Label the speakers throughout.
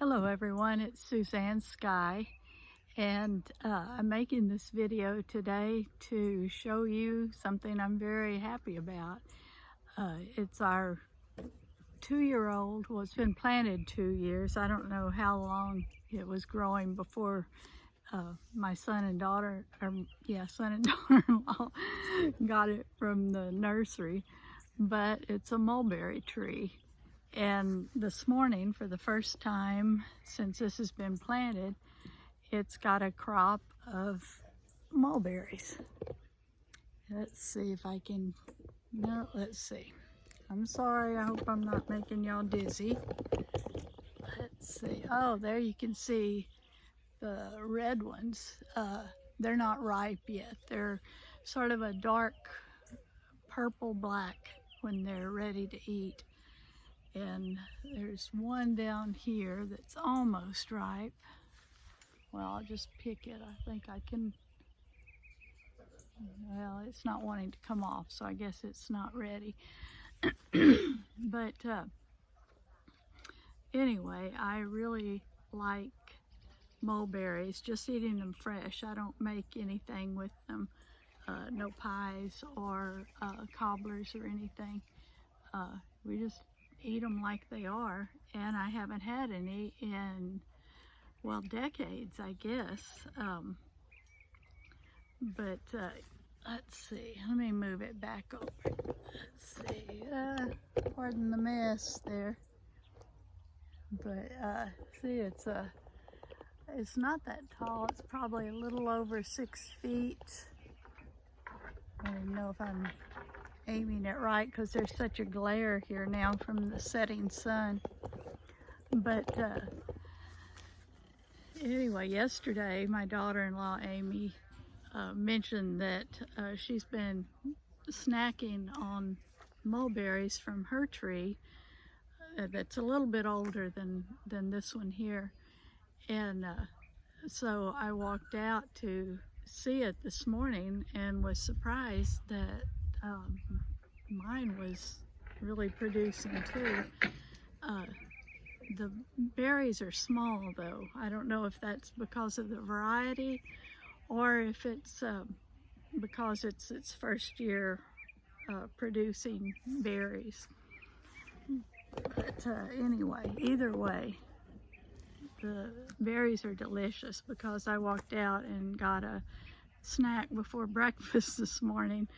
Speaker 1: Hello everyone, it's Suzanne Sky, and I'm making this video today to show you something I'm very happy about. It's our 2-year-old. Well, it's been planted 2 years. I don't know how long it was growing before my son and daughter-in-law got it from the nursery, but it's a mulberry tree. And this morning, for the first time since this has been planted, it's got a crop of mulberries. Let's see if I can, no, let's see. I'm sorry, I hope I'm not making y'all dizzy. Let's see, oh, there you can see the red ones. They're not ripe yet. They're sort of a dark purple-black when they're ready to eat. And there's one down here that's almost ripe. Well, I'll just pick it. I think I can, well, it's not wanting to come off, so I guess it's not ready. But anyway, I really like mulberries, just eating them fresh. I don't make anything with them, no pies or cobblers or anything. We just eat them like they are, and I haven't had any in, well, decades, I guess. But let's see, let me move it back over. Let's see, pardon the mess there. But see, it's not that tall. It's probably a little over 6 feet. I don't know if I'm aiming it right because there's such a glare here now from the setting sun. But anyway, yesterday my daughter-in-law Amy mentioned that she's been snacking on mulberries from her tree that's a little bit older than this one here. And so I walked out to see it this morning and was surprised that mine was really producing too. The berries are small though. I don't know if that's because of the variety or if it's because it's its first year producing berries. But anyway, either way, the berries are delicious because I walked out and got a snack before breakfast this morning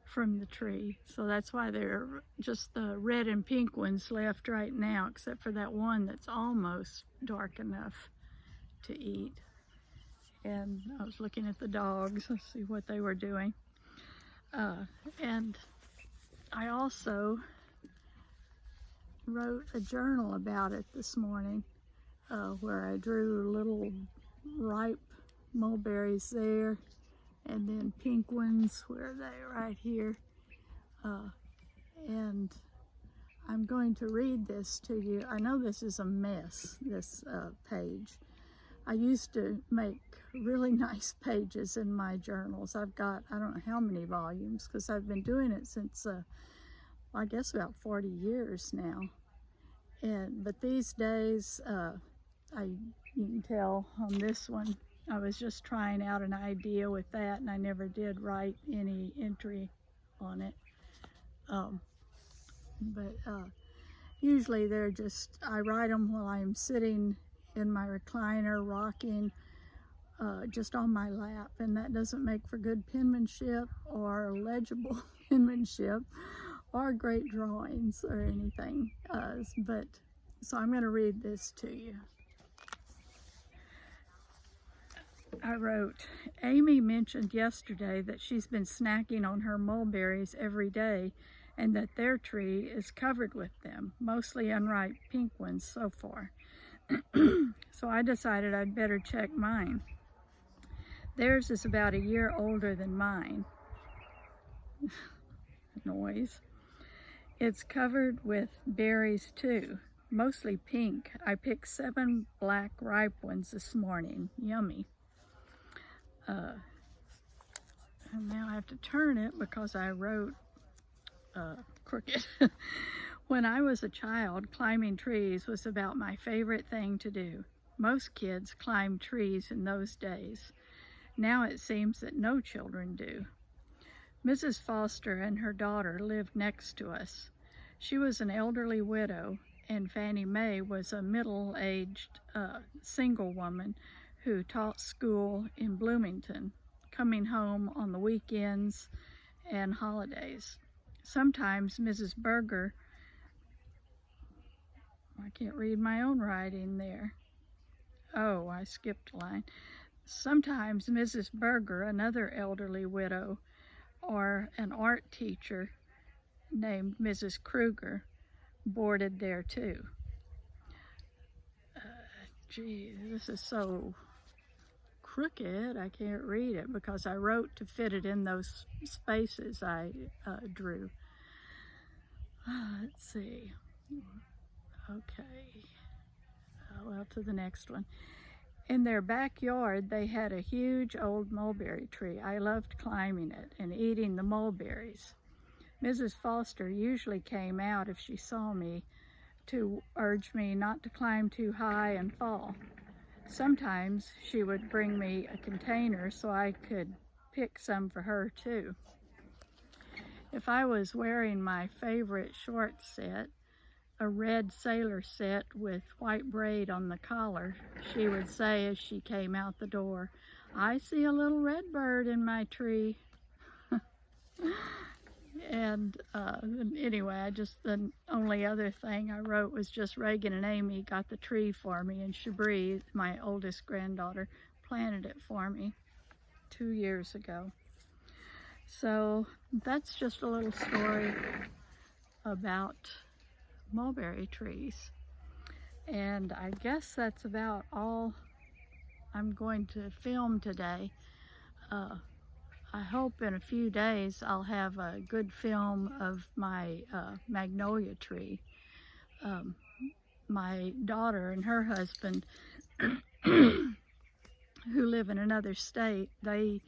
Speaker 1: from the tree. So that's why there are just the red and pink ones left right now, except for that one that's almost dark enough to eat. And I was looking at the dogs, let's see what they were doing. And I also wrote a journal about it this morning, where I drew little ripe mulberries there, and then pink ones, where are they? Right here. And I'm going to read this to you. I know this is a mess, this page. I used to make really nice pages in my journals. I've got, I don't know how many volumes, because I've been doing it since, I guess about 40 years now. But these days, you can tell on this one, I was just trying out an idea with that, and I never did write any entry on it. Usually they're just, I write them while I'm sitting in my recliner, rocking, just on my lap, and that doesn't make for good penmanship or legible penmanship or great drawings or anything. So I'm going to read this to you. I wrote, Amy mentioned yesterday that she's been snacking on her mulberries every day and that their tree is covered with them, mostly unripe pink ones so far. So I decided I'd better check mine. Theirs is about a year older than mine. Noise. It's covered with berries too, mostly pink. I picked 7 black ripe ones this morning. Yummy. And now I have to turn it because I wrote crooked. When I was a child, climbing trees was about my favorite thing to do. Most kids climbed trees in those days. Now it seems that no children do. Mrs. Foster and her daughter lived next to us. She was an elderly widow, and Fannie Mae was a middle-aged single woman who taught school in Bloomington, coming home on the weekends and holidays. Sometimes Mrs. Berger, I can't read my own writing there. Oh, I skipped a line. Sometimes Mrs. Berger, another elderly widow, or an art teacher named Mrs. Kruger, boarded there too. Gee, this is so crooked, I can't read it because I wrote to fit it in those spaces I drew. Let's see. Okay, well, to the next one. In their backyard, they had a huge old mulberry tree. I loved climbing it and eating the mulberries. Mrs. Foster usually came out if she saw me to urge me not to climb too high and fall. Sometimes she would bring me a container so I could pick some for her too. If I was wearing my favorite short set, a red sailor set with white braid on the collar, she would say as she came out the door, "I see a little red bird in my tree." And anyway, the only other thing I wrote was just Reagan and Amy got the tree for me, and Shabri, my oldest granddaughter, planted it for me 2 years ago. So that's just a little story about mulberry trees. And I guess that's about all I'm going to film today. I hope in a few days I'll have a good film of my magnolia tree. My daughter and her husband, who live in another state, they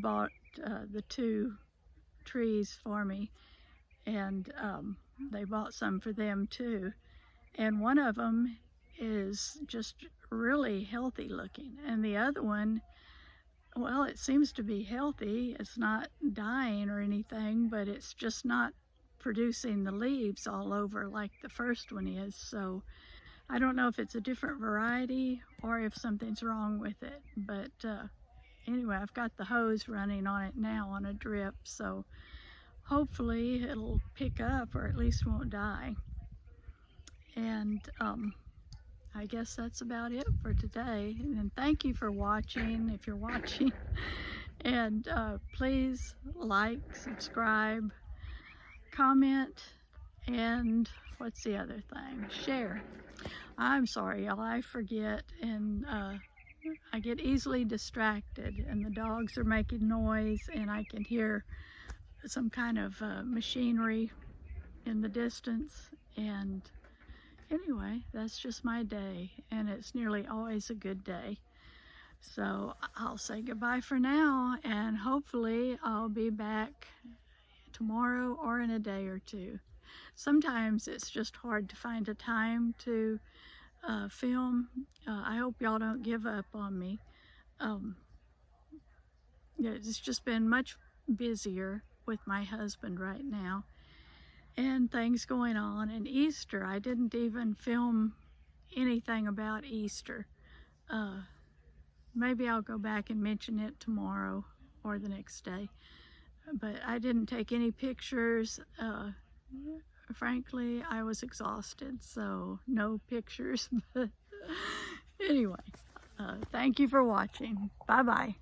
Speaker 1: bought the 2 trees for me, and they bought some for them too. And one of them is just really healthy looking, and the other one, well, it seems to be healthy. It's not dying or anything, but it's just not producing the leaves all over like the first one is. So I don't know if it's a different variety or if something's wrong with it. But anyway, I've got the hose running on it now on a drip, so hopefully it'll pick up or at least won't die. And I guess that's about it for today. And thank you for watching, if you're watching. And please like, subscribe, comment, and what's the other thing? Share. I'm sorry, y'all, I forget, and I get easily distracted, and the dogs are making noise, and I can hear some kind of machinery in the distance. And anyway, that's just my day, and it's nearly always a good day. So I'll say goodbye for now, and hopefully I'll be back tomorrow or in a day or two. Sometimes it's just hard to find a time to film. I hope y'all don't give up on me. It's just been much busier with my husband right now, and things going on. And Easter, I didn't even film anything about Easter. Maybe I'll go back and mention it tomorrow or the next day. But I didn't take any pictures. Frankly, I was exhausted, so no pictures. But anyway, thank you for watching. Bye-bye.